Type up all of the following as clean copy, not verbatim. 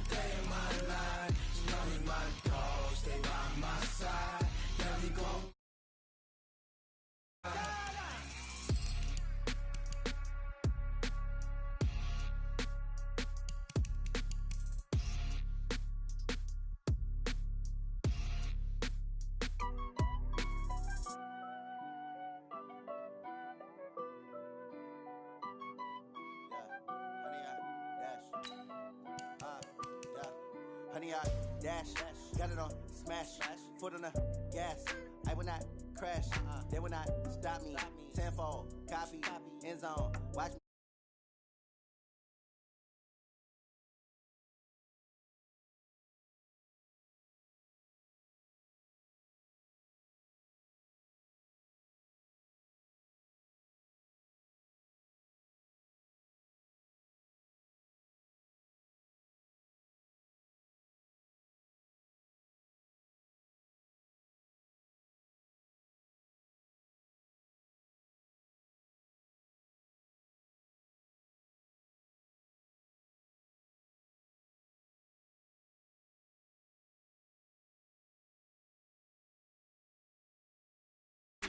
day in my life. You know me, my dog, stay by my side. Yeah, we gon' Honey, I dash, got it on smash, foot on the gas. I will not crash, they will not stop me. Tenfold, copy, end zone, watch me.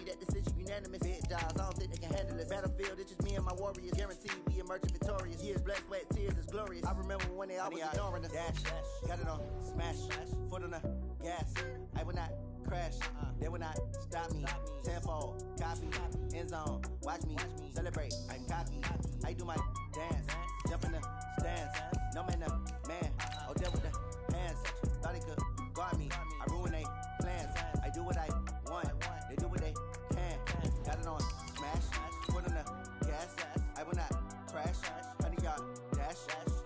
That decision unanimous. Big jobs, I don't think they can handle it. Battlefield, it's just me and my warriors. Guaranteed we emerging victorious. Years, blood, sweat, tears is glorious. I remember when they always ignoring us. Dash, got it on smash, foot on the gas. I will not crash, they will not stop me. Tenfold, copy, end zone, watch me celebrate. I'm cocky, I do my dance, jump in the stands. No man, man, oh deal with the hands. Thought he could guard me, I ruin they plans. I do what I want, they do what they can. Got it on smash, foot on the gas. I will not crash. Honey yard dash,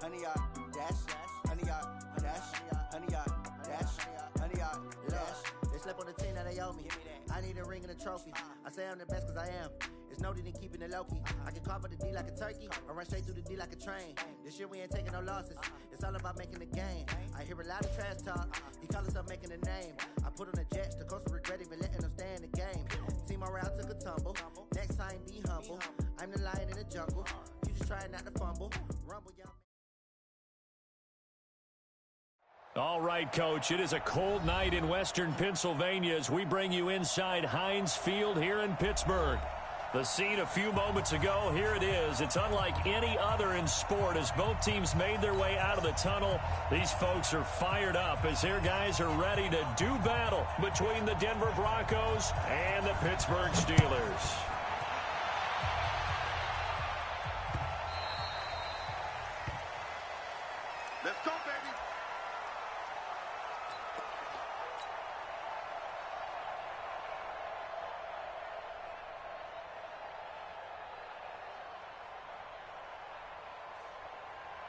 honey yard dash, honey yard dash, honey yard dash, honey yard dash. They slept on the team that they owe me. I need a ring and a trophy. I say I'm the best cause I am. It's no need in keeping it low-key. I can carve up the D like a turkey or run straight through the D like a train. This year we ain't taking no losses. It's all about making the game. I hear a lot of trash talk. He call himself making a name. I put on the Jets. The coach will regret even letting them stay in the game. Team morale took a tumble. Next time be humble. I'm the lion in the jungle. You just try not to fumble. Rumble, y'all. All right, Coach, it is a cold night in western Pennsylvania as we bring you inside Heinz Field here in Pittsburgh. The scene a few moments ago, here it is. It's unlike any other in sport as both teams made their way out of the tunnel. These folks are fired up as their guys are ready to do battle between the Denver Broncos and the Pittsburgh Steelers. Let's go, baby.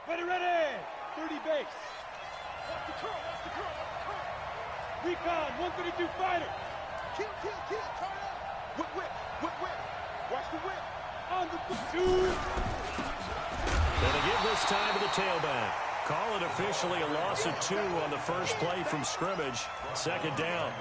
Ready. 30 base. Watch the curl. Recon, 132 fighter. Kill. Turn up. Whip. Watch the whip. On the two. Gonna give this time to the tailback. Call it officially a loss of 2 on the first play from scrimmage. Second down.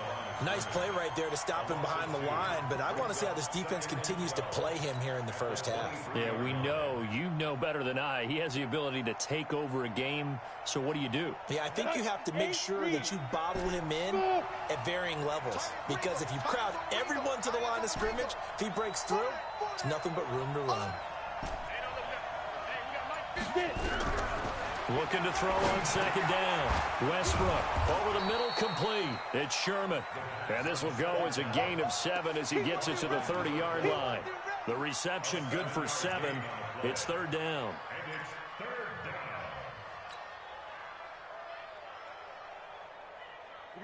Nice play right there to stop him behind the line, but I want to see how this defense continues to play him here in the first half. Yeah, we know. You know better than I. He has the ability to take over a game, so what do you do? Yeah, I think you have to make sure that you bottle him in at varying levels, because if you crowd everyone to the line of scrimmage, if he breaks through, there's nothing but room to run. Looking to throw on second down. Westbrook over the middle, complete. It's Sherman. And this will go as a gain of 7 as he gets it to the 30-yard line. The reception good for 7. It's third down.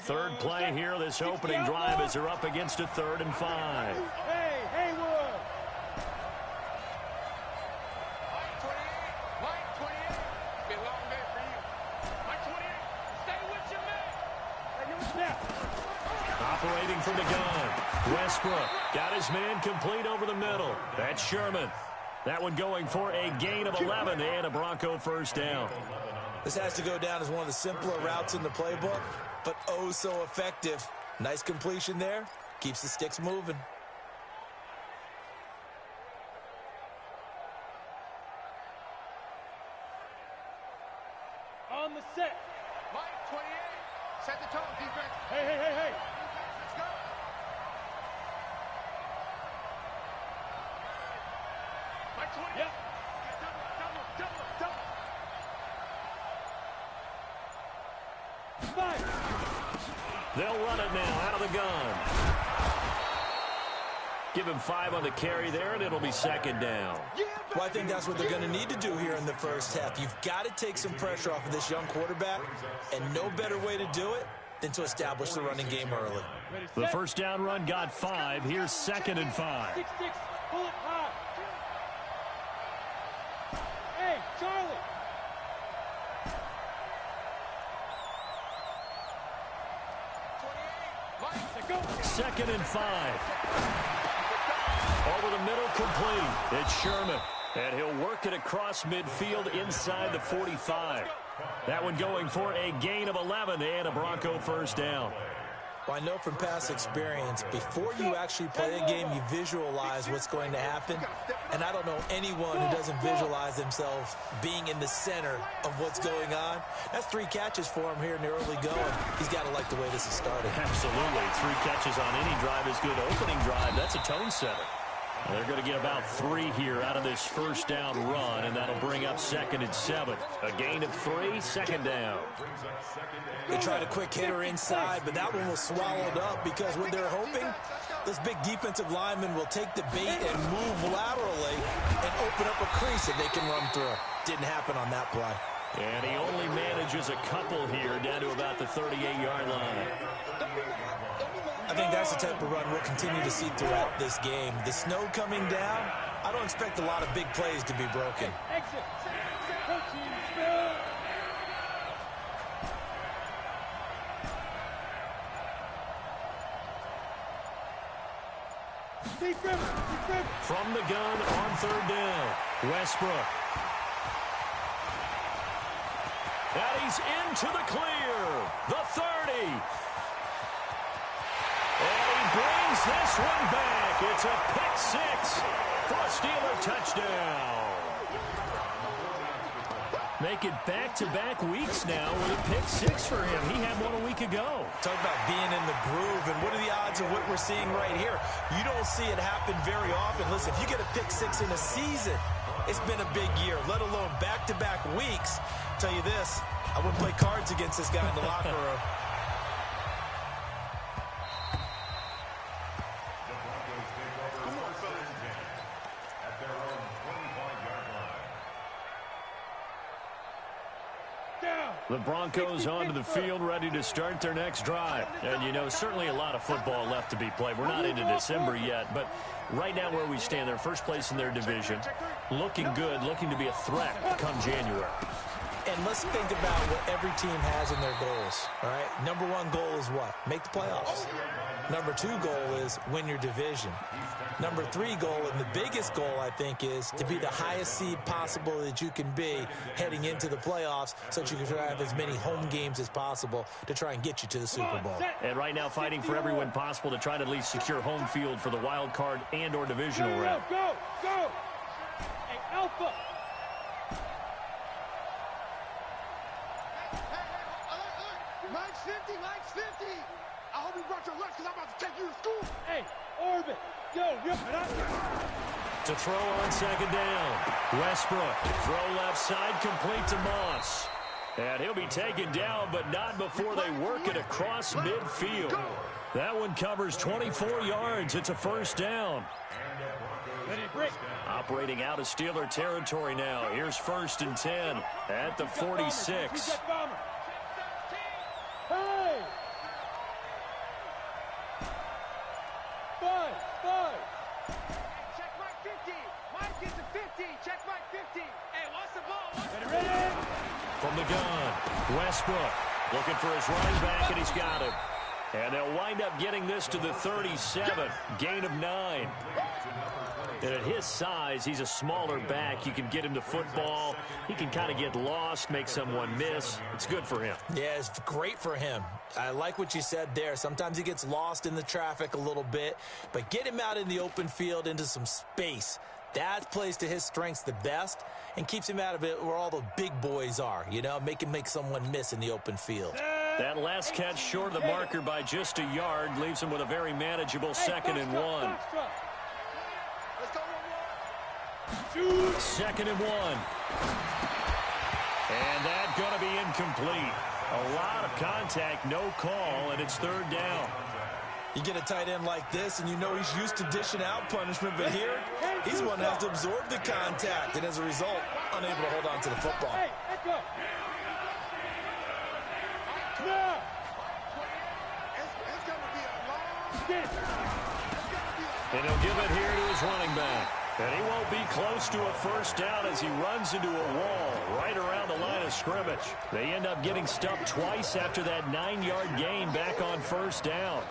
Third play here, this opening drive as they're up against a 3rd and 5. Hey, Haywood. Operating from the gun. Westbrook got his man complete over the middle. That's Sherman. That one going for a gain of 11 and a Bronco first down. This has to go down as one of the simpler routes in the playbook, but oh so effective. Nice completion there. Keeps the sticks moving. On the set. Mike 28. Set the tone, defense. Hey, hey, hey, hey. Let's go. Mike 28. Yep. Double. Fire. They'll run it now out of the gun. Give him 5 on the carry there, and it'll be second down. Well, I think that's what they're going to need to do here in the first half. You've got to take some pressure off of this young quarterback, and no better way to do it than to establish the running game early. The first down run got 5. Here's 2nd and 5. 6-6. Pull it high. Hey, Charlie. Go. 2nd and 5. Over the middle, complete. It's Sherman, and he'll work it across midfield inside the 45. That one going for a gain of 11 and a Bronco first down. Well, I know from past experience, before you actually play a game, you visualize what's going to happen. And I don't know anyone who doesn't visualize themselves being in the center of what's going on. That's 3 catches for him here in the early going. He's got to like the way this is started. Absolutely. 3 catches on any drive is good. Opening drive, that's a tone setter. They're going to get about 3 here out of this first down run, and that'll bring up 2nd and 7. A gain of 3, 2nd down. They tried a quick hitter inside, but that one was swallowed up because what they're hoping, those big defensive linemen will take the bait and move laterally and open up a crease that they can run through. Didn't happen on that play. And he only manages a couple here down to about the 38-yard line. I think that's the type of run we'll continue to see throughout this game. The snow coming down, I don't expect a lot of big plays to be broken. Exit. 14. Spill. From the gun on 3rd down, Westbrook. And he's into the clear. The 30. And he brings this one back. It's a pick 6 for a Steeler touchdown. Make it back-to-back weeks now with a pick 6 for him. He had one a week ago. Talk about being in the groove, and what are the odds of what we're seeing right here? You don't see it happen very often. Listen, if you get a pick 6 in a season, it's been a big year, let alone back-to-back weeks. I'll tell you this, I wouldn't play cards against this guy in the locker room. The Broncos onto the field, ready to start their next drive. And, you know, certainly a lot of football left to be played. We're not into December yet, but right now where we stand, they're first place in their division. Looking good, looking to be a threat come January. And let's think about what every team has in their goals, all right? Number 1 goal is what? Make the playoffs. Number 2 goal is win your division. Number 3 goal, and the biggest goal, I think, is to be the highest seed possible that you can be heading into the playoffs so that you can have as many home games as possible to try and get you to the Super Bowl. And right now fighting for every win possible to try to at least secure home field for the wild card and or divisional round. Go! Hey, Alpha! Mike's 50, Mike's 50. I hope you brought your lunch because I'm about to take you to school. Hey, Orbit! Yo, To throw on 2nd down, Westbrook. Throw left side, complete to Moss. And he'll be taken down, but not before they work it across midfield. That one covers 24 yards. It's a first down. Operating out of Steeler territory now. Here's 1st and 10 at the 46. Hey! 5. Check Mike 50. Mike gets a 50. Check Mike 50. Hey, what's the ball? Ready? From the gun, Westbrook looking for his running back, and he's got him. And they'll wind up getting this to the 37, gain of 9. And at his size, he's a smaller back. You can get him to football. He can kind of get lost, make someone miss. It's good for him. Yeah, it's great for him. I like what you said there. Sometimes he gets lost in the traffic a little bit, but get him out in the open field into some space. That plays to his strengths the best and keeps him out of it where all the big boys are, you know, make someone miss in the open field. That last catch short of the marker by just a yard leaves him with a very manageable 2nd and 1. 2nd and 1. And that's going to be incomplete. A lot of contact, no call, and it's 3rd down. You get a tight end like this, and you know he's used to dishing out punishment, but here, he's the one that has to absorb the contact, and as a result, unable to hold on to the football. Hey, let's go. No. It's going to be a long... And he'll give it here to his running back. And he won't be close to a 1st down as he runs into a wall right around the line of scrimmage. They end up getting stuffed twice after that 9-yard gain back on 1st down.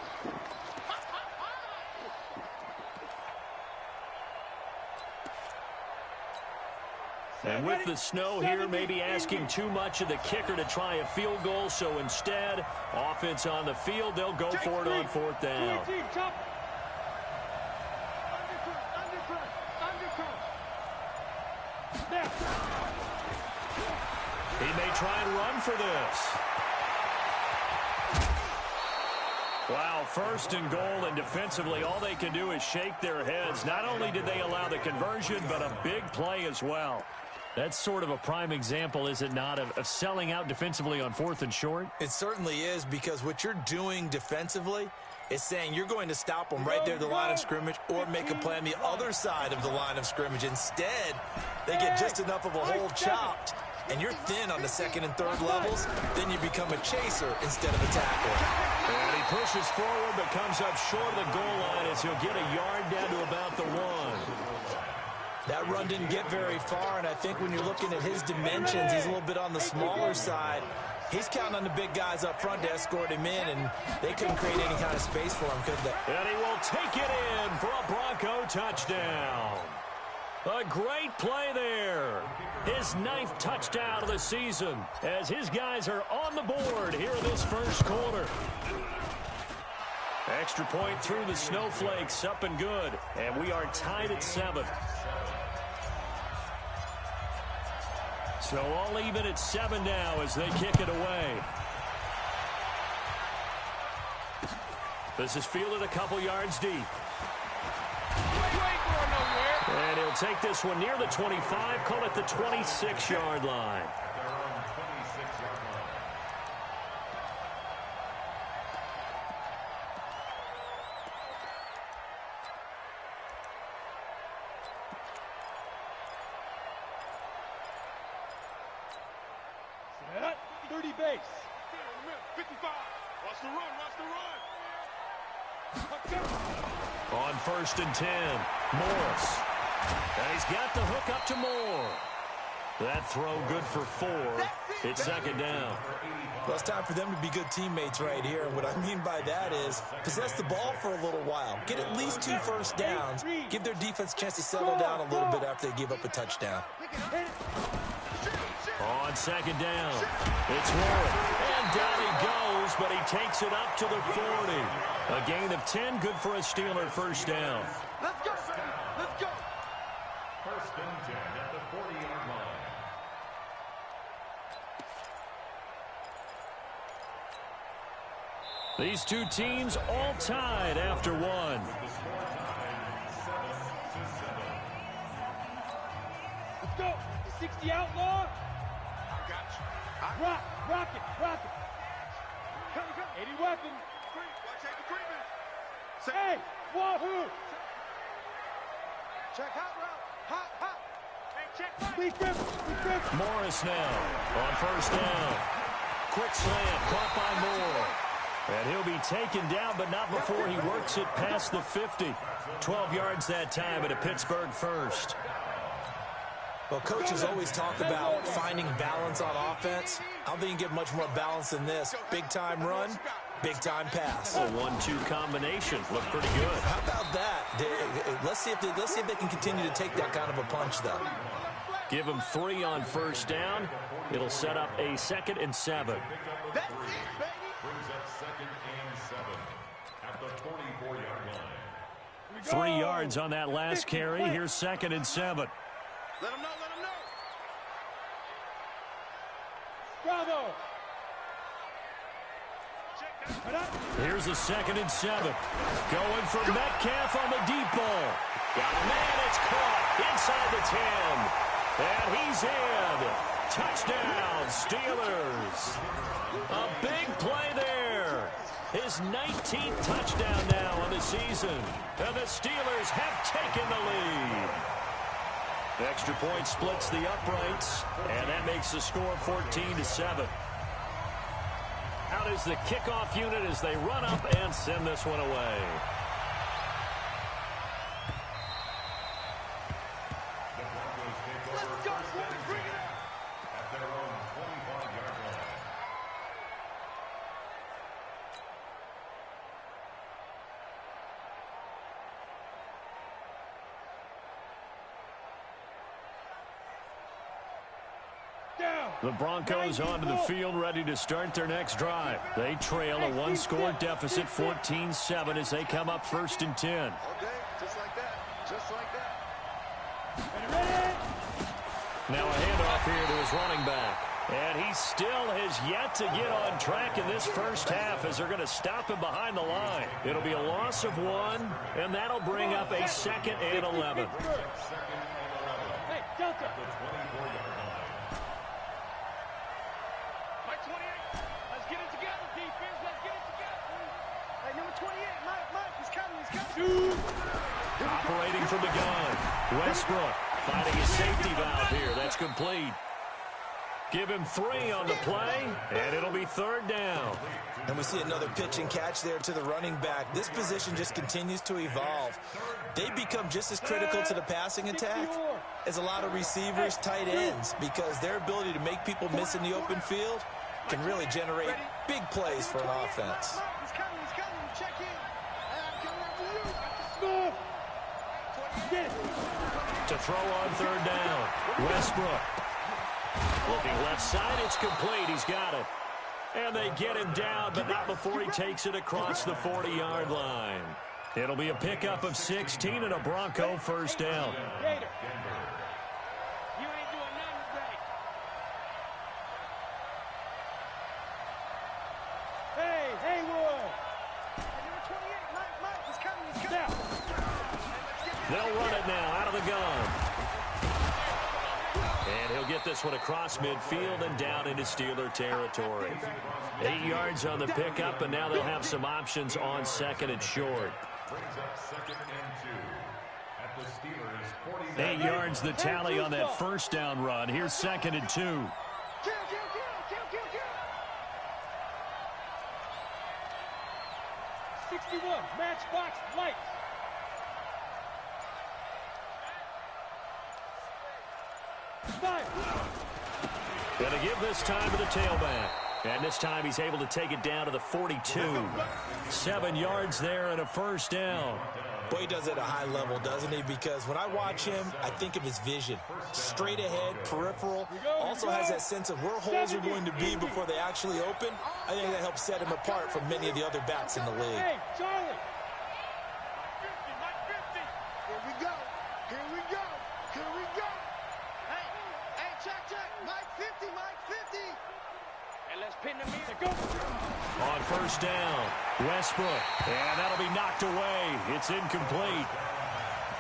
And with the snow here, maybe asking too much of the kicker to try a field goal. So instead, offense on the field, they'll go for it on 4th down. He may try and run for this. Wow, 1st and goal, and defensively, all they can do is shake their heads. Not only did they allow the conversion, but a big play as well. That's sort of a prime example, is it not, of selling out defensively on 4th and short? It certainly is, because what you're doing defensively is saying you're going to stop them right there at the line of scrimmage or make a play on the other side of the line of scrimmage. Instead, they get just enough of a hole chopped, and you're thin on the 2nd and 3rd levels, then you become a chaser instead of a tackler. And he pushes forward but comes up short of the goal line as he'll get a yard down to about the 1. That run didn't get very far, and I think when you're looking at his dimensions, he's a little bit on the smaller side. He's counting on the big guys up front to escort him in, and they couldn't create any kind of space for him, could they? And he will take it in for a Bronco touchdown. A great play there. His 9th touchdown of the season as his guys are on the board here in this 1st quarter. Extra point through the snowflakes, up and good. And we are tied at 7. So all even at 7 now as they kick it away. This is fielded a couple yards deep. And he'll take this one near the 25, call it the 26-yard line. Set. 30 base. 55. Watch the run. On 1st and 10, Morris. And he's got the hook up to Moore. That throw good for 4. It's 2nd down. Well, it's time for them to be good teammates right here. And what I mean by that is possess the ball for a little while. Get at least 2 first downs. Give their defense a chance to settle down a little bit after they give up a touchdown. On 2nd down, it's Warren. And down he goes, but he takes it up to the 40. A gain of 10, good for a Steeler 1st down. Let's go. Let's go. 1st and 10 at the 40-yard line. These two teams all tied after 1. Let's go. 60 outlaw. Rock it. Come. 80 weapon. Hey, wahoo. Check hot route. Hot. Hey, check. Please grip. Morris now on 1st down. Quick slant caught by Moore. And he'll be taken down, but not before he works it past the 50. 12 yards that time at a Pittsburgh 1st. Well, coaches always talk about finding balance on offense. I don't think you can get much more balance than this. Big-time run, big-time pass. A 1-2 combination. Looked pretty good. How about that? Let's see if they can continue to take that kind of a punch, though. Give him 3 on 1st down. It'll set up a 2nd and 7. That's it, baby. Brings up 2nd and 7 at the 44-yard line. 3 yards on that last carry. Here's 2nd and 7. Let him know, let him know. Bravo. Here's a 2nd and 7. Going for Metcalf on the deep ball. Got a man, it's caught inside the 10. And he's in. Touchdown, Steelers. A big play there. His 19th touchdown now on the season. And the Steelers have taken the lead. The extra point splits the uprights, and that makes the score 14-7. Out is the kickoff unit as they run up and send this one away. Let's go, boys. Bring it up. At their own 25-yard line. The Broncos onto the field ready to start their next drive. They trail a 1-score deficit 14-7 as they come up 1st and 10. Okay, just like that. Just like that. Now a handoff here to his running back. And he still has yet to get on track in this first half as they're going to stop him behind the line. It'll be a loss of 1, and that'll bring up a 2nd and 11. Hey, Delta. Mike 28. Let's get it together, defense. Let's get it together. Hey, number 28. Mike, he's coming. He's coming. Operating from the gun. Westbrook finding his safety valve here. That's complete. Give him 3 on the play, and it'll be 3rd down. And we see another pitch and catch there to the running back. This position just continues to evolve. They become just as critical to the passing attack as a lot of receivers, tight ends, because their ability to make people miss in the open field can really generate big plays for an offense. He's coming. Check in. I'm coming after you. To throw on 3rd down. Westbrook. Looking left side, it's complete. He's got it. And they get him down, but not before he takes it across the 40-yard line. It'll be a pickup of 16 and a Bronco 1st down. You ain't doing nothing today. Hey, Haywood. Number 28. Mike, he's coming. Now. They'll run it now out of the gun. And he'll get this one across midfield and down into Steeler territory. 8 yards on the pickup, and now they'll have some options on 2nd and short. 8 yards the tally on that 1st down run. Here's 2nd and 2. Kill. 61, matchbox lights. Gonna give this time to the tailback. And this time he's able to take it down to the 42. 7 yards there and a 1st down. Boy, he does it at a high level, doesn't he? Because when I watch him, I think of his vision. Straight ahead, peripheral. Also has that sense of where holes are going to be before they actually open. I think that helps set him apart from many of the other backs in the league. Hey, Charlie. Mike 50. Here we go. Hey, check. Mike 50. And let's pin them in. Go. On 1st down, Westbrook. And that'll be knocked away. It's incomplete.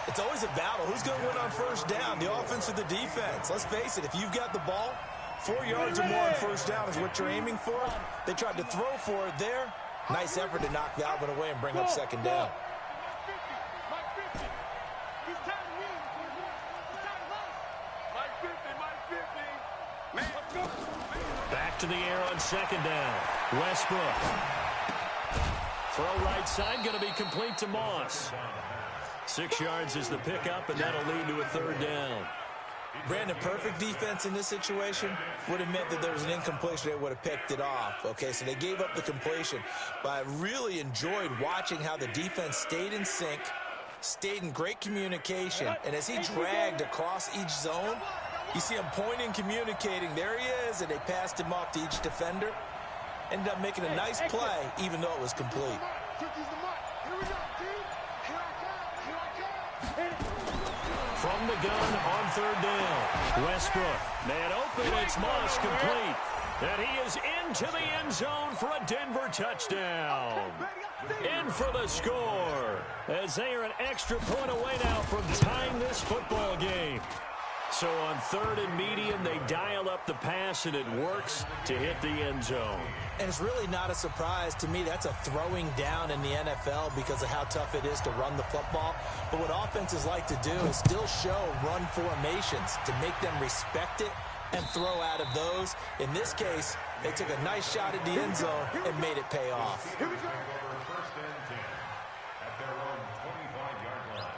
It's always a battle. Who's going to win on 1st down, the offense or the defense? Let's face it, if you've got the ball, 4 yards or more on 1st down is what you're aiming for. They tried to throw for it there. Nice effort to knock Galvin away and bring up 2nd down. Mike 50. He's tired of me. He's tired of us. Mike 50. Man, let's go. Back to the air on 2nd down. Westbrook. Throw right side, going to be complete to Moss. 6 yards is the pickup, and that'll lead to a 3rd down. Brandon, perfect defense in this situation would have meant that there was an incompletion. They would have picked it off. Okay, so they gave up the completion. But I really enjoyed watching how the defense stayed in sync, stayed in great communication, and as he dragged across each zone, you see him pointing, communicating. There he is, and they passed him off to each defender. Ended up making a nice play, even though it was complete. Here we go, dude. Here I come. From the gun on third down. Westbrook. Man open. It's Moss complete. And he is into the end zone for a Denver touchdown. In for the score. As they are an extra point away now from tying this football game. So on third and medium, they dial up the pass, and it works to hit the end zone. And it's really not a surprise to me. That's a throwing down in the NFL because of how tough it is to run the football. But what offenses like to do is still show run formations to make them respect it and throw out of those. In this case, they took a nice shot at the end zone and made it pay off. Here we go. First and 10 at their own 25-yard line.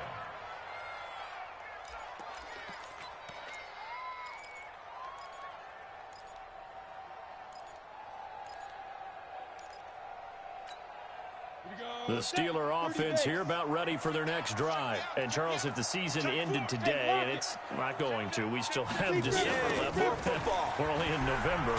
The Steeler offense here about ready for their next drive. And, Charles, if the season ended today, and it's not going to, we still have December left. We're only in November.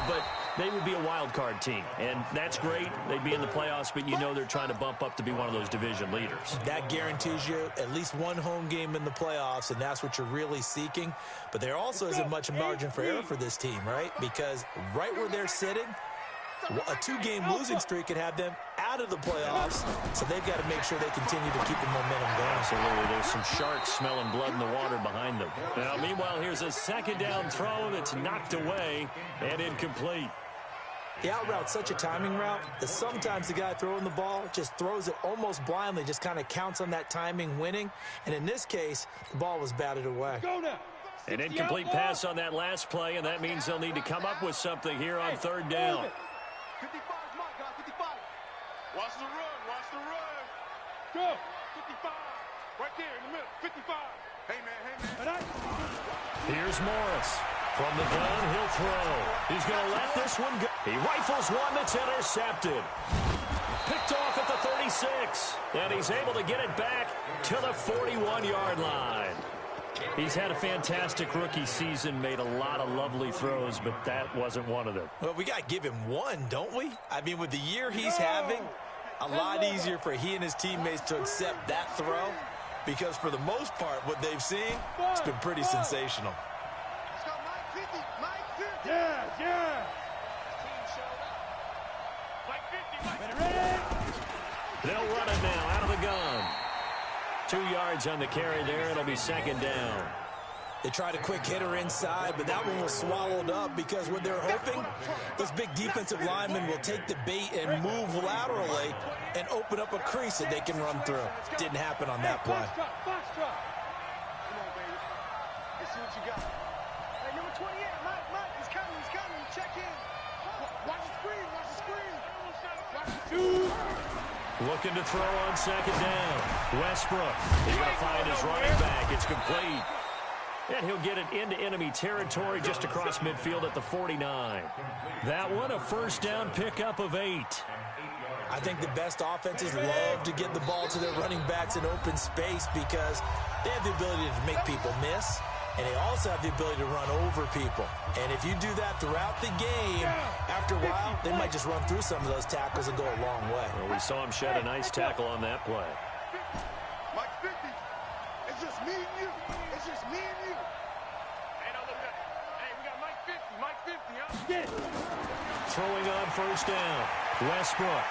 But they would be a wild card team, and that's great. They'd be in the playoffs, but you know they're trying to bump up to be one of those division leaders. That guarantees you at least one home game in the playoffs, and that's what you're really seeking. But there also isn't much margin for error for this team, right? Because right where they're sitting, a two-game losing streak could have them out of the playoffs, so they've got to make sure they continue to keep the momentum going. Absolutely. There's some sharks smelling blood in the water behind them. Now, meanwhile, here's a second down throw that's knocked away and incomplete. The out route's such a timing route that sometimes the guy throwing the ball just throws it almost blindly, just kind of counts on that timing winning. And in this case, the ball was batted away. An incomplete pass on that last play, and that means they'll need to come up with something here on third down. 55 is my guy, 55. Watch the run, watch the run. Go. 55. Right there in the middle, 55. Hey, man. Here's Morris. From the gun, he'll throw. He's going to let this one go. He rifles one that's intercepted. Picked off at the 36. And he's able to get it back to the 41-yard line. He's had a fantastic rookie season, made a lot of lovely throws, but that wasn't one of them. Well, we got to give him one, don't we? I mean, with the year he's having, a lot easier for he and his teammates to accept that throw because for the most part, what they've seen, it's been pretty sensational. Let's go, Mike 50, Mike 50. Yeah. Team showed up. Mike 50, Mike 50. Ready? They'll run it now out of the gun. 2 yards on the carry there. It'll be second down. They tried a quick hitter inside, but that one was swallowed up because what they're hoping, those big defensive linemen will take the bait and move laterally and open up a crease that they can run through. Didn't happen on that play. Box drop. Come on, baby. Let's see what you got. Hey, number 28, Mike, he's coming. Check in. Watch the screen. Watch the screen. Looking to throw on second down. Westbrook. He's going to find his running back. It's complete. And he'll get it into enemy territory just across midfield at the 49. That one, a first down pickup of 8. I think the best offenses love to get the ball to their running backs in open space because they have the ability to make people miss, and they also have the ability to run over people. And if you do that throughout the game, after a while, they might just run through some of those tackles and go a long way. Well, we saw him shed a nice tackle on that play. Mike 50. It's just me and you. It's just me and you. Hey, don't look at that. Hey, we got Mike 50. Mike 50, huh? Get it. Throwing on first down. Westbrook.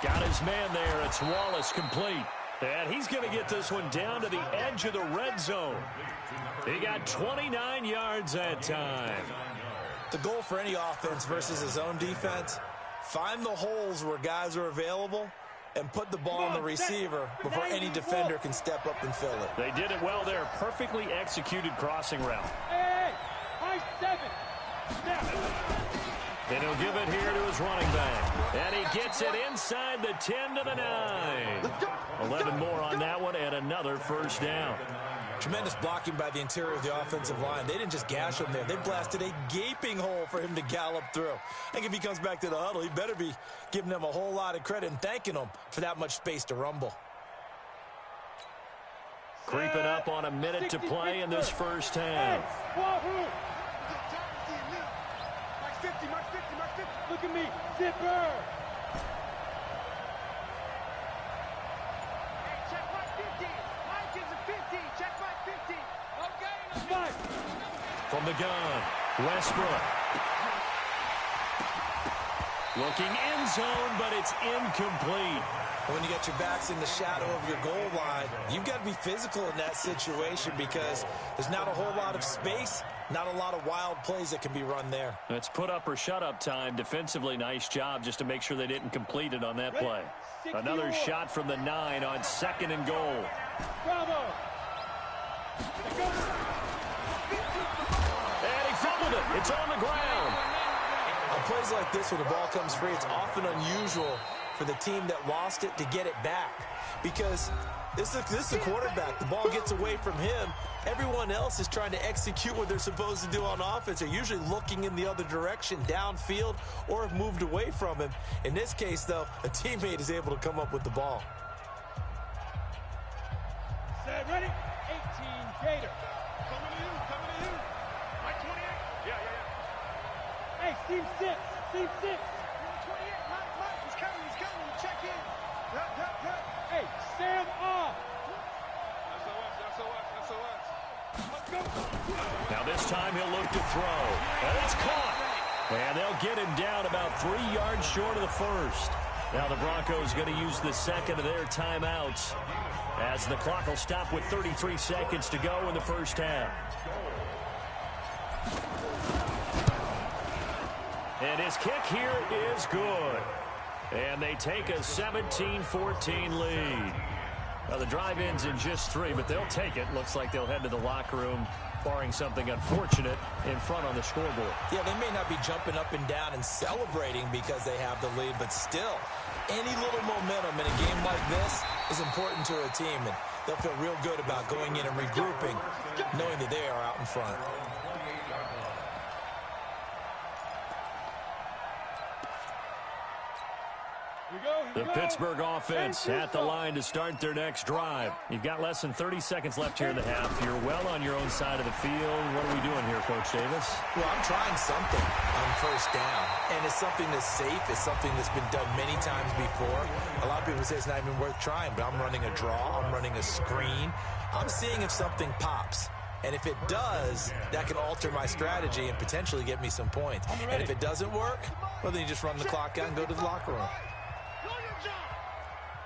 Got his man there. It's Wallace complete. And he's going to get this one down to the edge of the red zone. He got 29 yards that time. The goal for any offense versus his own defense, find the holes where guys are available and put the ball on the receiver before any defender can step up and fill it. They did it well there. Perfectly executed crossing route. Hey, high 7. Snap. And he'll give it here to his running back. And he gets it inside the 10 to the 9. 11 more on that one and another first down. Tremendous blocking by the interior of the offensive line. They didn't just gash him there. They blasted a gaping hole for him to gallop through. I think if he comes back to the huddle, he better be giving them a whole lot of credit and thanking them for that much space to rumble. Creeping up on a minute to play in this first half. Mike 50, Mike 50, Mike 50. Look at me. Zipper. 50. Check my 50. Okay. Five. From the gun, Westbrook. Looking end zone, but it's incomplete. When you got your backs in the shadow of your goal line, you've got to be physical in that situation because there's not a whole lot of space, not a lot of wild plays that can be run there. It's put up or shut up time. Defensively, nice job just to make sure they didn't complete it on that play. Another shot from the 9 on 2nd and goal. Bravo. And he fumbled it. It's on the ground. On plays like this where the ball comes free, it's often unusual for the team that lost it to get it back because this is the quarterback. The ball gets away from him. Everyone else is trying to execute what they're supposed to do on offense. They're usually looking in the other direction, downfield, or have moved away from him. In this case, though, a teammate is able to come up with the ball. Set, ready? 18, Gator. Coming to you. Mike 28. Yeah. Hey, seam 6. Seam 6. 28. Mike, he's coming. Check in. Yep. Hey, Sam off. SOS. Let's go. Now this time he'll look to throw. And it's caught. And they'll get him down about 3 yards short of the first. Now the Broncos going to use the second of their timeouts as the clock will stop with 33 seconds to go in the first half. And his kick here is good. And they take a 17-14 lead. Now the drive ends in just 3, but they'll take it. Looks like they'll head to the locker room, barring something unfortunate in front on the scoreboard. Yeah, they may not be jumping up and down and celebrating because they have the lead, but still, any little momentum in a game like this is important to a team, and they'll feel real good about going in and regrouping, knowing that they are out in front. The Pittsburgh offense at the line to start their next drive. You've got less than 30 seconds left here in the half. You're well on your own side of the field. What are we doing here, Coach Davis? Well, I'm trying something on first down, and it's something that's safe. It's something that's been done many times before. A lot of people say it's not even worth trying, but I'm running a draw. I'm running a screen. I'm seeing if something pops. And if it does, that can alter my strategy and potentially get me some points. And if it doesn't work, well, then you just run the clock out and go to the locker room.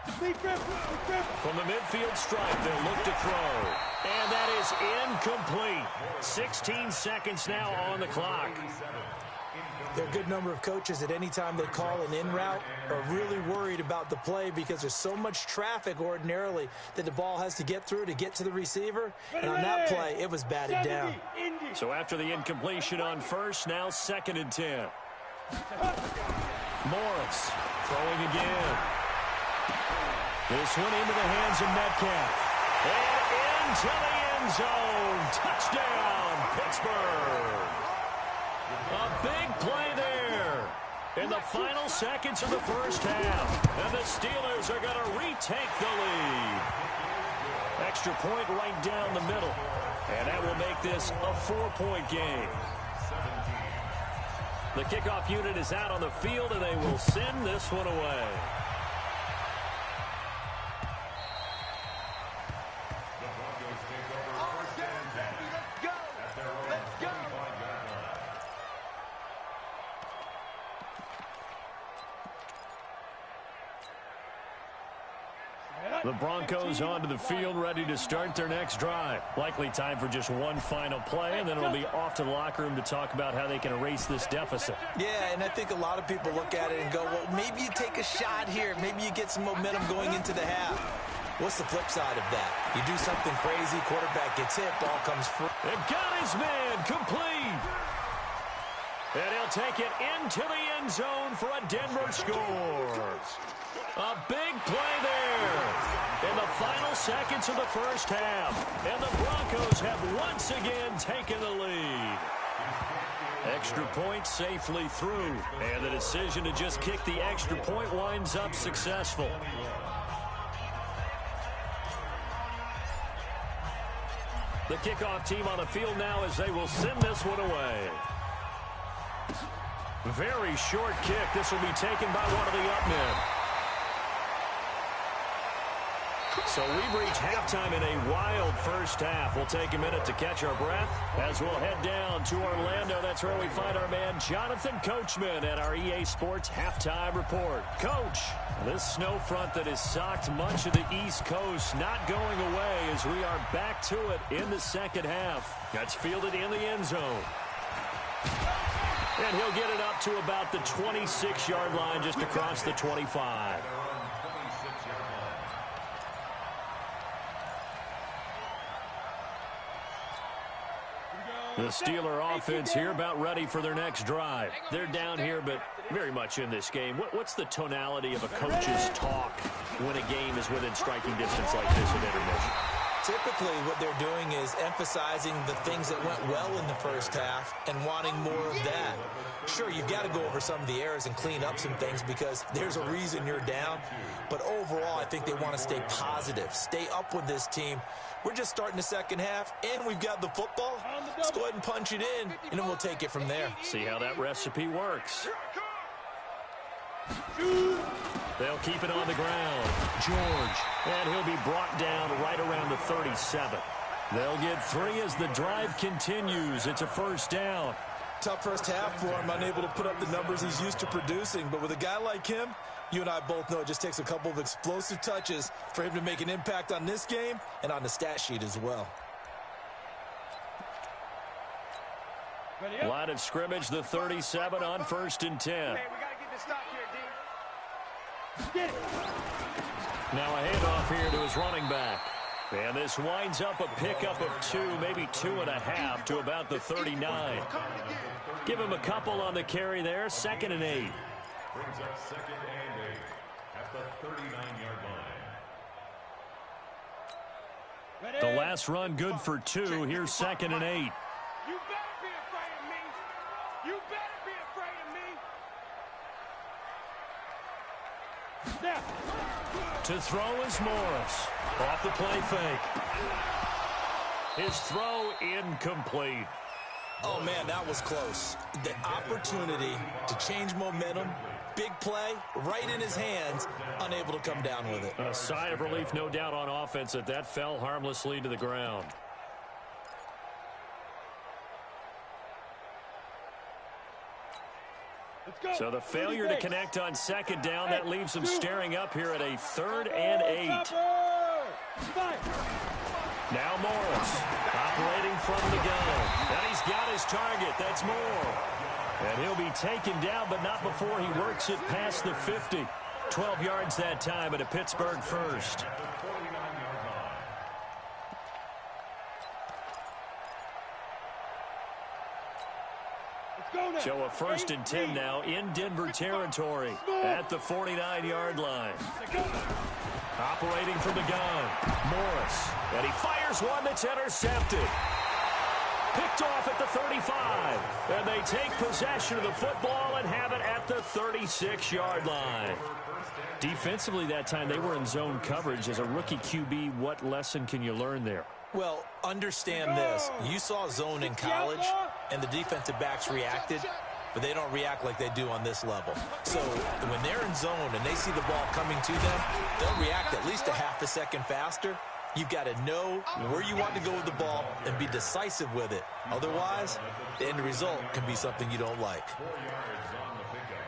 From the midfield stripe, they'll look to throw. And that is incomplete. 16 seconds now on the clock. There are a good number of coaches at any time they call an in route are really worried about the play because there's so much traffic ordinarily that the ball has to get through to get to the receiver. And on that play, it was batted down. So after the incompletion on first, now 2nd and 10. Morris throwing again. This one into the hands of Metcalf. And into the end zone. Touchdown, Pittsburgh. A big play there in the final seconds of the first half. And the Steelers are going to retake the lead. Extra point right down the middle. And that will make this a 4-point game. The kickoff unit is out on the field, and they will send this one away. The Broncos onto the field, ready to start their next drive. Likely time for just one final play, and then it'll be off to the locker room to talk about how they can erase this deficit. Yeah, and I think a lot of people look at it and go, well, maybe you take a shot here. Maybe you get some momentum going into the half. What's the flip side of that? You do something crazy, quarterback gets hit, ball comes free. It got his man, complete. And he'll take it into the end zone for a Denver score. A big play there in the final seconds of the first half. And the Broncos have once again taken the lead. Extra point safely through. And the decision to just kick the extra point winds up successful. The kickoff team on the field now as they will send this one away. Very short kick. This will be taken by one of the up men. So we've reached halftime in a wild first half. We'll take a minute to catch our breath as we'll head down to Orlando. That's where we find our man Jonathan Coachman at our EA Sports Halftime Report. Coach, this snow front that has socked much of the East Coast not going away as we are back to it in the second half. That's fielded in the end zone. And he'll get it up to about the 26-yard line just across the 25. The Steeler offense here about ready for their next drive. They're down here, but very much in this game. What's the tonality of a coach's talk when a game is within striking distance like this in intermission? Typically, what they're doing is emphasizing the things that went well in the first half and wanting more of that. Sure, you've got to go over some of the errors and clean up some things because there's a reason you're down. But overall, I think they want to stay positive, stay up with this team. We're just starting the second half, and we've got the football. Let's go ahead and punch it in, and then we'll take it from there. See how that recipe works. They'll keep it on the ground. George. And he'll be brought down right around the 37. They'll get 3 as the drive continues. It's a first down. Tough first half for him, unable to put up the numbers he's used to producing. But with a guy like him, you and I both know it just takes a couple of explosive touches for him to make an impact on this game and on the stat sheet as well. Line of scrimmage, the 37 on 1st and 10. Hey, we got to get this stop here, D. Now a handoff here to his running back. And this winds up a pickup of 2, maybe 2.5 to about the 39. Give him a couple on the carry there, 2nd and 8. Brings up 2nd and 8 at the 39-yard line. The last run good for 2. Here's 2nd and 8. You better be afraid of me. You better be afraid of me. Snap. To throw is Morris. Off the play fake. His throw incomplete. Oh, man, that was close. The opportunity to change momentum, big play, right in his hands, unable to come down with it. A sigh of relief, no doubt, on offense that fell harmlessly to the ground. So the failure to connect on 2nd down, that leaves them staring up here at a 3rd and 8. Now Morris, operating from the gun. And he's got his target. That's Moore. And he'll be taken down, but not before he works it past the 50. 12 yards that time at a Pittsburgh first. So a 1st and 10 now in Denver territory at the 49-yard line. Operating from the gun, Morris. And he fires one that's intercepted. Picked off at the 35. And they take possession of the football and have it at the 36-yard line. Defensively that time, they were in zone coverage. As a rookie QB, what lesson can you learn there? Well, understand this. You saw zone in college, and the defensive backs reacted, but they don't react like they do on this level. So when they're in zone and they see the ball coming to them, they'll react at least a half a second faster. You've got to know where you want to go with the ball and be decisive with it. Otherwise, the end result can be something you don't like. 4 yards on the pickup.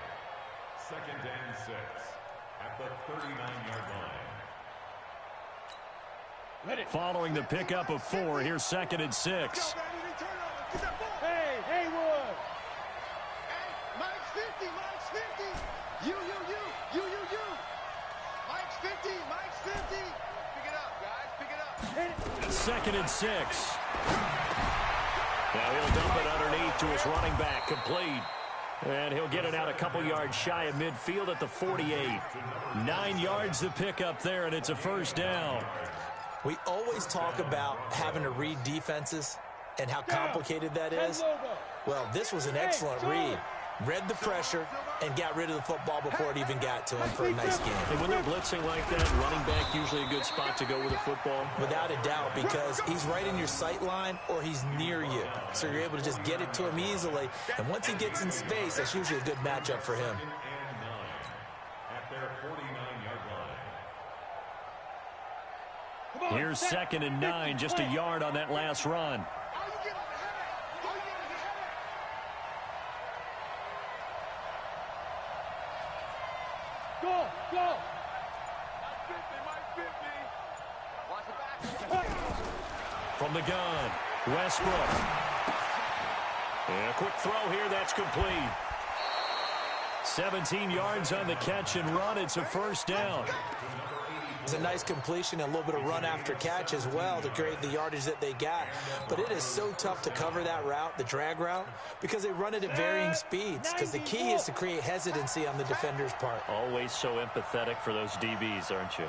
2nd and 6 at the 39-yard line. Following the pickup of 4, here's 2nd and 6. Hey, Haywood. Hey, Mike's 50, Mike's 50. You. Mike's 50, Mike's 50. Pick it up, guys, pick it up. 2nd and 6. Now he'll dump it underneath to his running back, complete. And he'll get it out a couple yards shy of midfield at the 48. 9 yards to pick up there, and it's a first down. We always talk about having to read defenses and how complicated that is. Well, this was an excellent read. Read the pressure and got rid of the football before it even got to him for a nice game. And when they're blitzing like that, running back usually a good spot to go with the football? Without a doubt, because he's right in your sight line or he's near you. So you're able to just get it to him easily. And once he gets in space, that's usually a good matchup for him. At their 49-yard line. Here's 2nd and 9, just a yard on that last run. Go, go. From the gun, Westbrook. And a quick throw here, that's complete. 17 yards on the catch and run. It's a first down. It's a nice completion and a little bit of run after catch as well to create the yardage that they got. But it is so tough to cover that route, the drag route, because they run it at varying speeds. Because the key is to create hesitancy on the defender's part. Always so empathetic for those DBs, aren't you?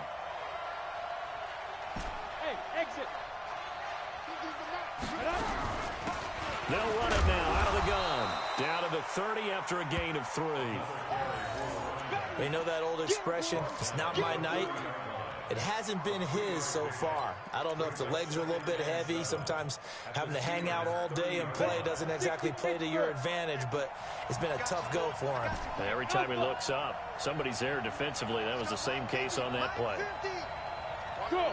Hey, exit. They'll run it now out of the gun. Down to the 30 after a gain of 3. You know that old expression, it's not my night? It hasn't been his so far. I don't know if the legs are a little bit heavy. Sometimes having to hang out all day and play doesn't exactly play to your advantage, but it's been a tough go for him. Every time he looks up, somebody's there defensively. That was the same case on that play. Go.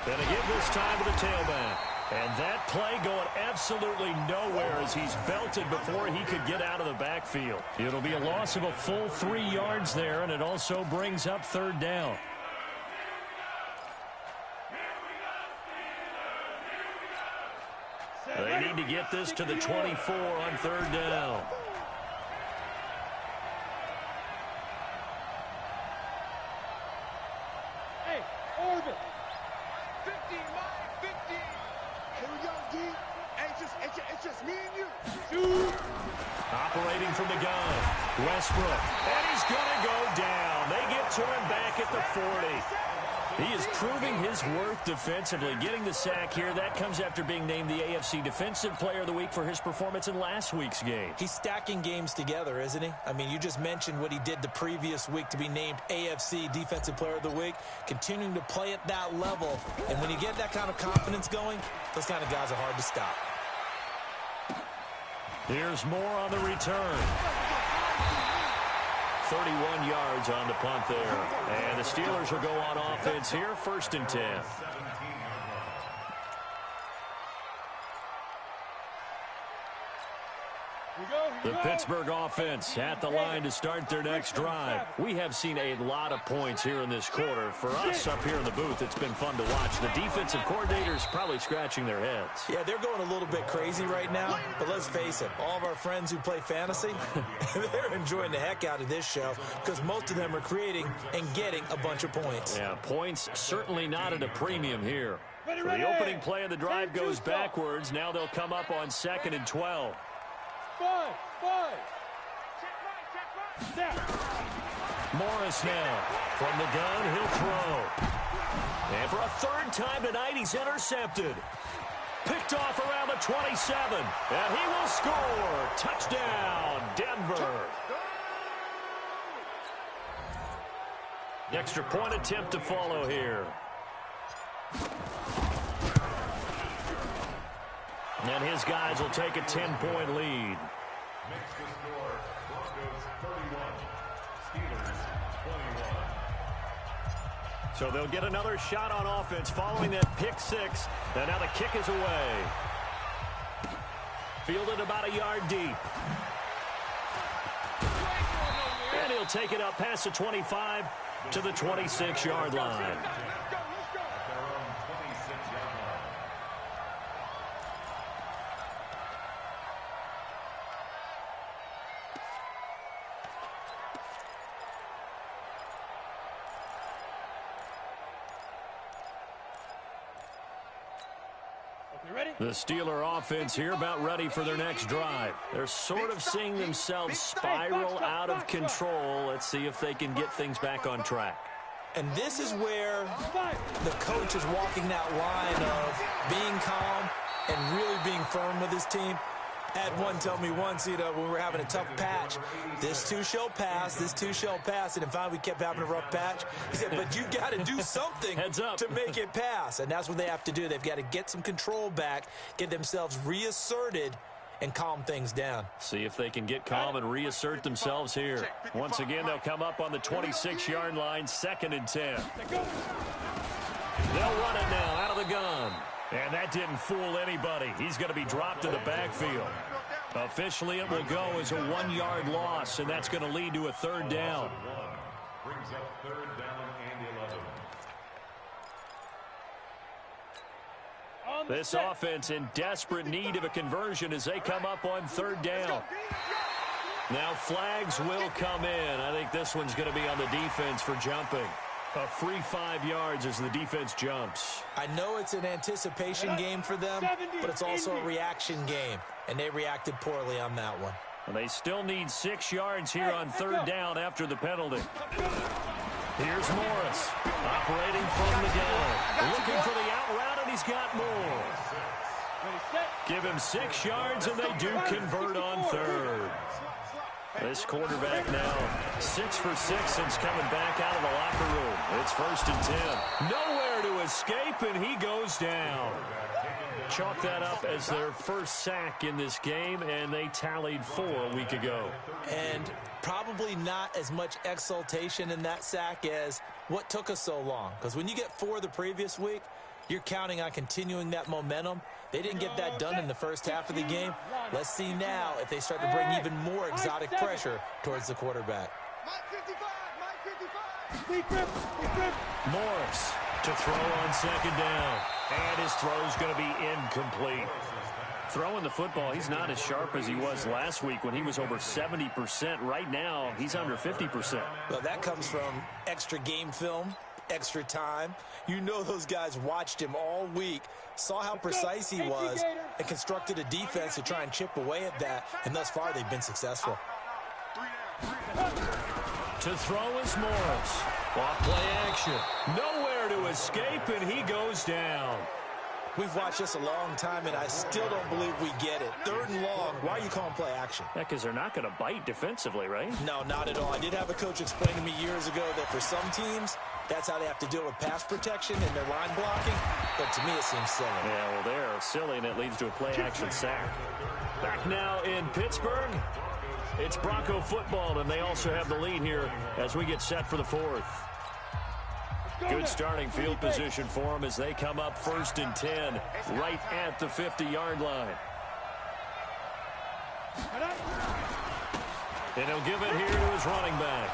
Gonna give this time to the tailback. And that play going absolutely nowhere as he's belted before he could get out of the backfield. It'll be a loss of a full 3 yards there, and it also brings up 3rd down. They need to get this to the 24 on 3rd down. Hey, orbit. 50, mine, 50. Here we go, D. Hey, it's just me and you. Shoot. Operating from the gun, Westbrook. And he's going to go down. They get to him back at the 40. He is proving his worth defensively. Getting the sack here, that comes after being named the AFC Defensive Player of the Week for his performance in last week's game. He's stacking games together, isn't he? I mean, you just mentioned what he did the previous week to be named AFC Defensive Player of the Week, continuing to play at that level. And when you get that kind of confidence going, those kind of guys are hard to stop. Here's more on the return. 31 yards on the punt there. And the Steelers will go on offense here, 1st and 10. The Pittsburgh offense at the line to start their next drive. We have seen a lot of points here in this quarter. For us up here in the booth, it's been fun to watch. The defensive coordinators probably scratching their heads. Yeah, they're going a little bit crazy right now, but let's face it, all of our friends who play fantasy, they're enjoying the heck out of this show because most of them are creating and getting a bunch of points. Yeah, points certainly not at a premium here. So the opening play of the drive goes backwards. Now they'll come up on 2nd and 12. 5. Morris now from the gun, he'll throw. And for a 3rd time tonight, he's intercepted. Picked off around the 27. And he will score. Touchdown, Denver. Extra point attempt to follow here. And his guys will take a 10-point lead. Makes the score Broncos 31, Steelers 21. So they'll get another shot on offense following that pick 6. And now the kick is away. Fielded about a yard deep. And he'll take it up past the 25 to the 26-yard line. The Steeler offense here about ready for their next drive. They're sort of seeing themselves spiral out of control. Let's see if they can get things back on track. And this is where the coach is walking that line of being calm and really being firm with his team. Had one tell me once, when we were having a tough patch, this too shall pass, this too shall pass. And finally we kept having a rough patch. He said, but you got to do something to make it pass. And that's what they have to do. They've got to get some control back, get themselves reasserted, and calm things down. See if they can get calm and reassert themselves here. Once again, they'll come up on the 26-yard line, 2nd and 10. They'll run it now out of the gun. And that didn't fool anybody. He's going to be dropped in the backfield. Officially, it will go as a 1-yard loss, and that's going to lead to a 3rd down. Brings up 3rd down and 11. This offense in desperate need of a conversion as they come up on 3rd down. Now flags will come in. I think this one's going to be on the defense for jumping. A free 5 yards as the defense jumps. I know it's an anticipation game for them, but it's also a reaction game, and they reacted poorly on that one. And they still need 6 yards here on 3rd down after the penalty. Here's Morris, operating from the gun. Looking for the out route, and he's got more. Give him 6 yards, and they do convert on 3rd. This quarterback now 6 for 6 since coming back out of the locker room. It's 1st and 10. Nowhere to escape, and he goes down. Chalk that up as their first sack in this game, and they tallied 4 a week ago. And probably not as much exultation in that sack as what took us so long. Because when you get 4 the previous week, you're counting on continuing that momentum. They didn't get that done in the first half of the game. Let's see now if they start to bring even more exotic pressure towards the quarterback. Morris to throw on 2nd down. And his throw's going to be incomplete. Throwing the football, he's not as sharp as he was last week when he was over 70%. Right now, he's under 50%. Well, that comes from extra game film, extra time. You know those guys watched him all week, saw how precise he was, and constructed a defense to try and chip away at that, and thus far they've been successful. To throw is Morris. Off play action. Nowhere to escape, and he goes down. We've watched this a long time, and I still don't believe we get it. 3rd and long, why are you calling play action? Yeah, because they're not going to bite defensively, right? No, not at all. I did have a coach explain to me years ago that for some teams, that's how they have to deal with pass protection and their line blocking. But to me, it seems silly. Yeah, well, they're silly, and it leads to a play-action sack. Back now in Pittsburgh, it's Bronco football, and they also have the lead here as we get set for the 4th. Good starting field position for them as they come up 1st and 10, right at the 50-yard line. And he'll give it here to his running back.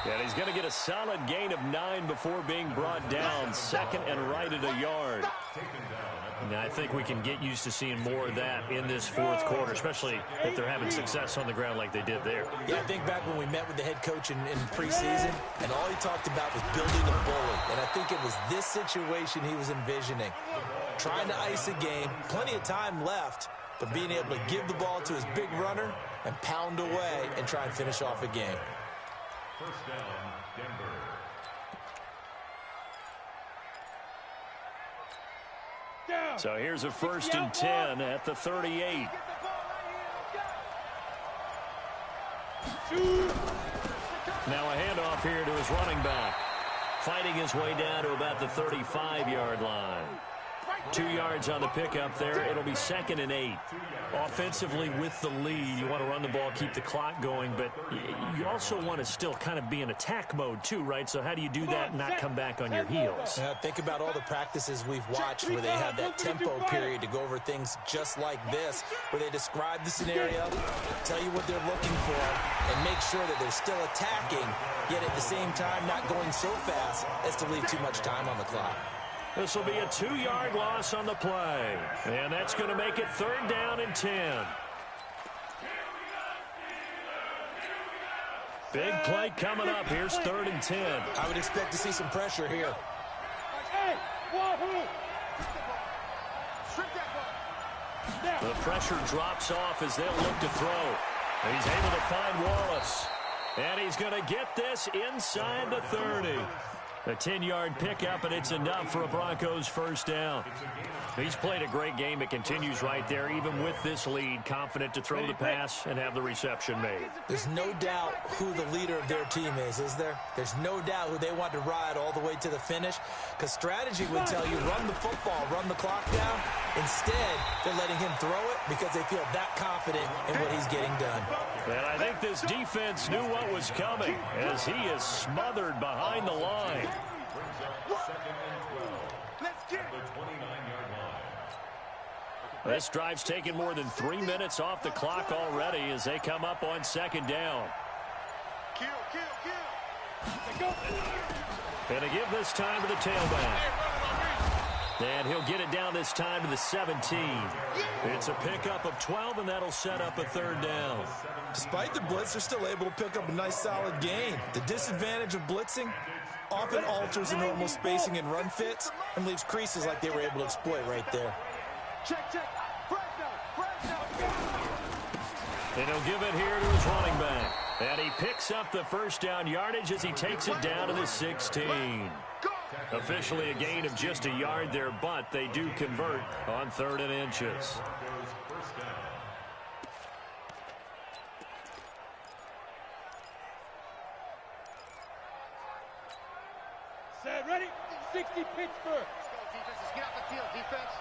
And he's going to get a solid gain of 9 before being brought down. 2nd and right at a yard. And I think we can get used to seeing more of that in this 4th quarter, especially if they're having success on the ground like they did there. Yeah, I think back when we met with the head coach in preseason, and all he talked about was building a bully. And I think it was this situation he was envisioning. Trying to ice a game, plenty of time left, but being able to give the ball to his big runner and pound away and try and finish off a game. 1st down, Denver. So here's a 1st and 10 at the 38. Now a handoff here to his running back. Fighting his way down to about the 35-yard line. 2 yards on the pickup there. It'll be 2nd and 8. Offensively with the lead, you want to run the ball, keep the clock going, but you also want to still kind of be in attack mode too, right? So how do you do that and not come back on your heels? Think about all the practices we've watched where they have that tempo period to go over things just like this, where they describe the scenario, tell you what they're looking for, and make sure that they're still attacking, yet at the same time not going so fast as to leave too much time on the clock. This will be a 2-yard loss on the play. And that's going to make it 3rd down and 10. Big play coming up. Here's 3rd and 10. I would expect to see some pressure here. The pressure drops off as they'll look to throw. He's able to find Wallace. And he's going to get this inside the 30. A 10-yard pickup, and it's enough for a Broncos 1st down. He's played a great game. It continues right there, even with this lead, confident to throw the pass and have the reception made. There's no doubt who the leader of their team is there? There's no doubt who they want to ride all the way to the finish, because strategy would tell you run the football, run the clock down, Instead, they're letting him throw it because they feel that confident in what he's getting done. And I think this defense knew what was coming as he is smothered behind the line. Let's get it. This drive's taken more than 3 minutes off the clock already as they come up on second down. Kill, kill, kill. And to give this time to the tailback. And he'll get it down this time to the 17. It's a pickup of 12, and that'll set up a third down. Despite the blitz, they're still able to pick up a nice, solid gain. The disadvantage of blitzing often alters the normal spacing and run fits and leaves creases like they were able to exploit right there. Check, check. Break down. And he'll give it here to his running back. And he picks up the first down yardage as he takes it down to the 16. Officially a gain of just a yard there, but they do convert on 3rd and inches. Set, ready? 60 Pittsburgh. Let's go, defense. Let's get off the field, defense.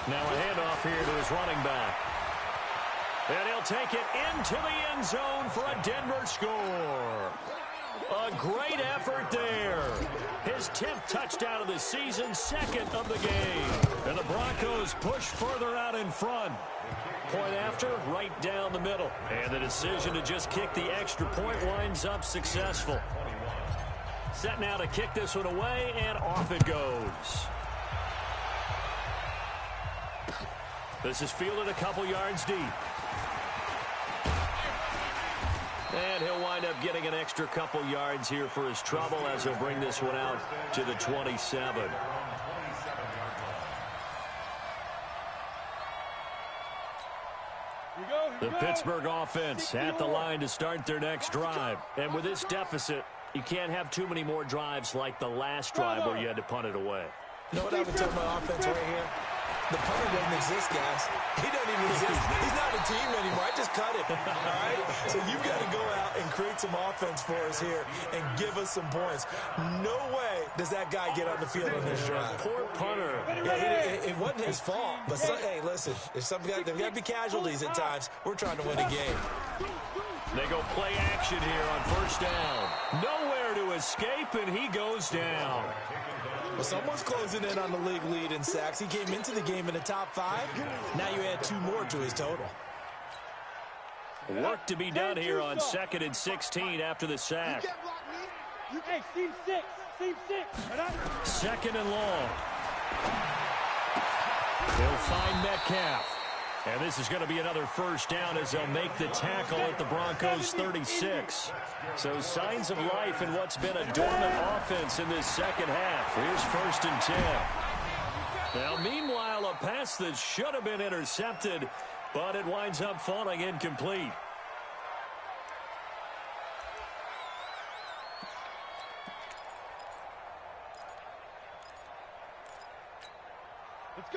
Now a handoff here to his running back. And he'll take it into the end zone for a Denver score. A great effort there. His 10th touchdown of the season, 2nd of the game. And the Broncos push further out in front. Point after, right down the middle. And the decision to just kick the extra point winds up successful. Set now to kick this one away, and off it goes. This is fielded a couple yards deep. And he'll wind up getting an extra couple yards here for his trouble as he'll bring this one out to the 27. The Pittsburgh offense at the line to start their next drive. And with this deficit, you can't have too many more drives like the last drive where you had to punt it away. You know what I would tell my offense right here? The punter doesn't exist, guys. He doesn't even exist. He's not a team anymore. I just cut him. All right? So you've got to go out and create some offense for us here and give us some points. No way does that guy get on the field on this drive. Poor punter. Yeah, it wasn't his fault. But, hey, listen, there's got to be casualties at times. We're trying to win a game. They go play action here on first down. Nowhere to escape, and he goes down. Well, someone's closing in on the league lead in sacks. He came into the game in the top 5. Now you add 2 more to his total. Work to be done here on 2nd and 16 after the sack. Hey, seam 6. 2nd and long. He'll find Metcalf. And this is going to be another first down as they'll make the tackle at the Broncos' 36. So signs of life in what's been a dormant offense in this second half. Here's 1st and 10. Now, meanwhile, a pass that should have been intercepted, but it winds up falling incomplete.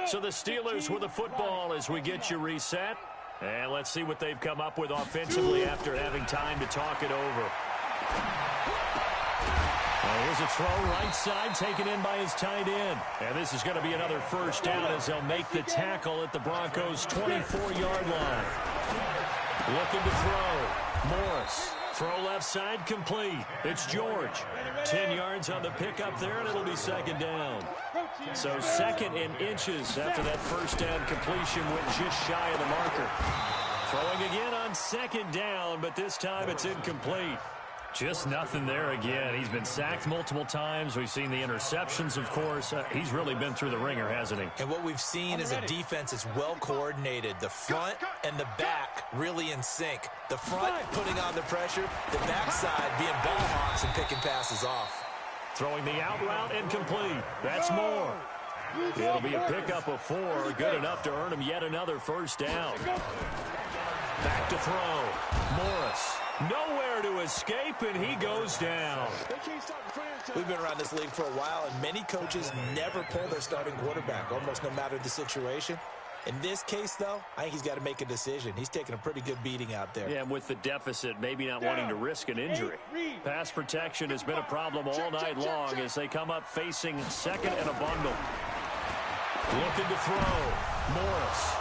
So the Steelers with the football as we get you reset. And let's see what they've come up with offensively after having time to talk it over. Here's a throw right side taken in by his tight end. And this is going to be another first down as they'll make the tackle at the Broncos' 24-yard line. Looking to throw. Morris. Throw left side complete. It's George. 10 yards on the pickup there, and it'll be 2nd down. So 2nd and inches after that first down completion went just shy of the marker. Throwing again on 2nd down, but this time it's incomplete. Just nothing there again. He's been sacked multiple times. We've seen the interceptions, of course. He's really been through the ringer, hasn't he? And what we've seen is a defense that's well coordinated. The front and the back really in sync. The front putting on the pressure, the backside being ball hawks and picking passes off. Throwing the out route incomplete. That's more. It'll be a pickup of 4. Good enough to earn him yet another first down. Back to throw. Morris. Nowhere to escape, and he goes down. We've been around this league for a while, and many coaches never pull their starting quarterback, almost no matter the situation. In this case, though, I think he's got to make a decision. He's taking a pretty good beating out there. Yeah, and with the deficit, maybe not wanting to risk an injury. Pass protection has been a problem all night long as they come up facing second and a bundle. Looking to throw. Morris.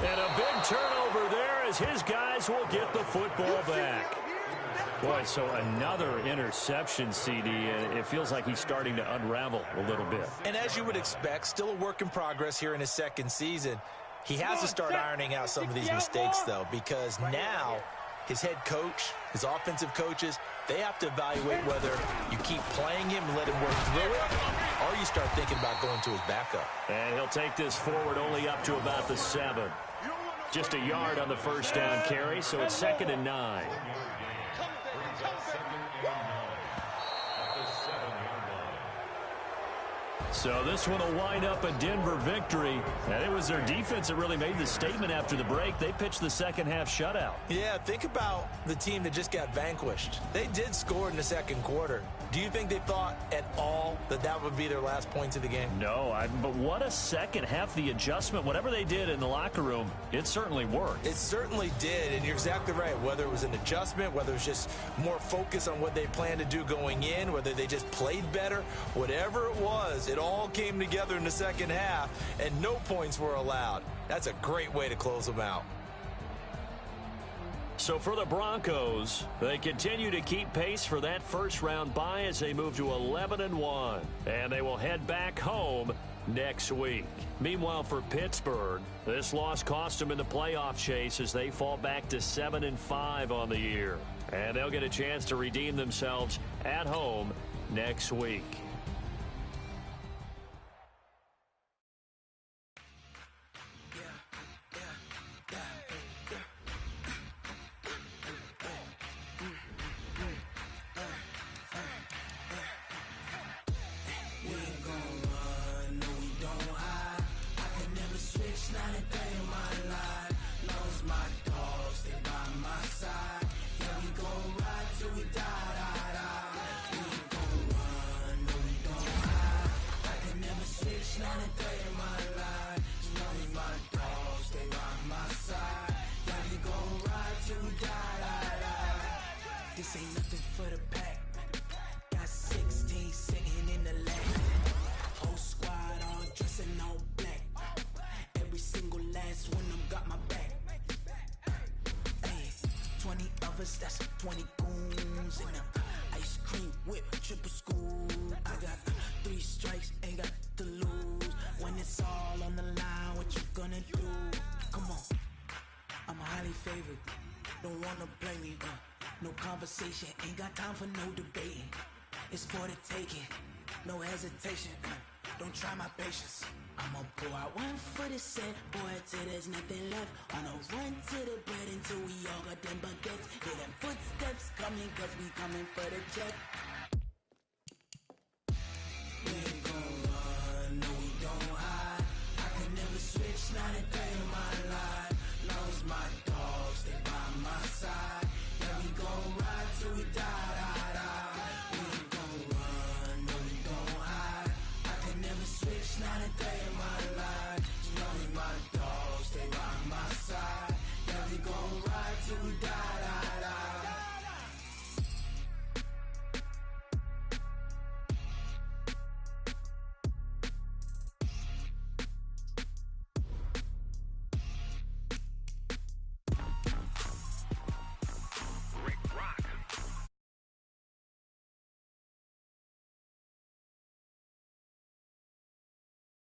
And a big turnover there as his guys will get the football back. Boy, so another interception, CD. It feels like he's starting to unravel a little bit. And as you would expect, still a work in progress here in his second season. He has to start ironing out some of these mistakes, though, because now his head coach, his offensive coaches, they have to evaluate whether you keep playing him and let him work through it, or you start thinking about going to his backup. And he'll take this forward only up to about the 7. Just a yard on the first down carry, so it's 2nd and 9. So this one will wind up a Denver victory. And it was their defense that really made the statement after the break. They pitched the second half shutout. Yeah, think about the team that just got vanquished. They did score in the second quarter. Do you think they thought at all that that would be their last points of the game? No, but what a second half. The adjustment, whatever they did in the locker room, it certainly worked. It certainly did, and you're exactly right. Whether it was an adjustment, whether it was just more focus on what they planned to do going in, whether they just played better, whatever it was, it all came together in the second half, and no points were allowed. That's a great way to close them out. So for the Broncos, they continue to keep pace for that first-round bye as they move to 11-1. And they will head back home next week. Meanwhile, for Pittsburgh, this loss cost them in the playoff chase as they fall back to 7-5 on the year. And they'll get a chance to redeem themselves at home next week. This ain't nothing for the pack. Got 16 sitting in the lane. Whole squad all dressing all black. Every single last one of them got my back. Hey, 20 of us, that's 20 goons in them. Ice cream whip, triple scoop. I got 3 strikes, ain't got to lose. When it's all on the line, what you gonna do? Come on, I'm highly favored. Don't wanna play me, no conversation, ain't got time for no debating. It's for the taking, no hesitation. Don't try my patience. I'ma pour out one for the set, boy, till there's nothing left. On a run to the bread until we all got them baguettes. Hear them footsteps coming, cause we coming for the check.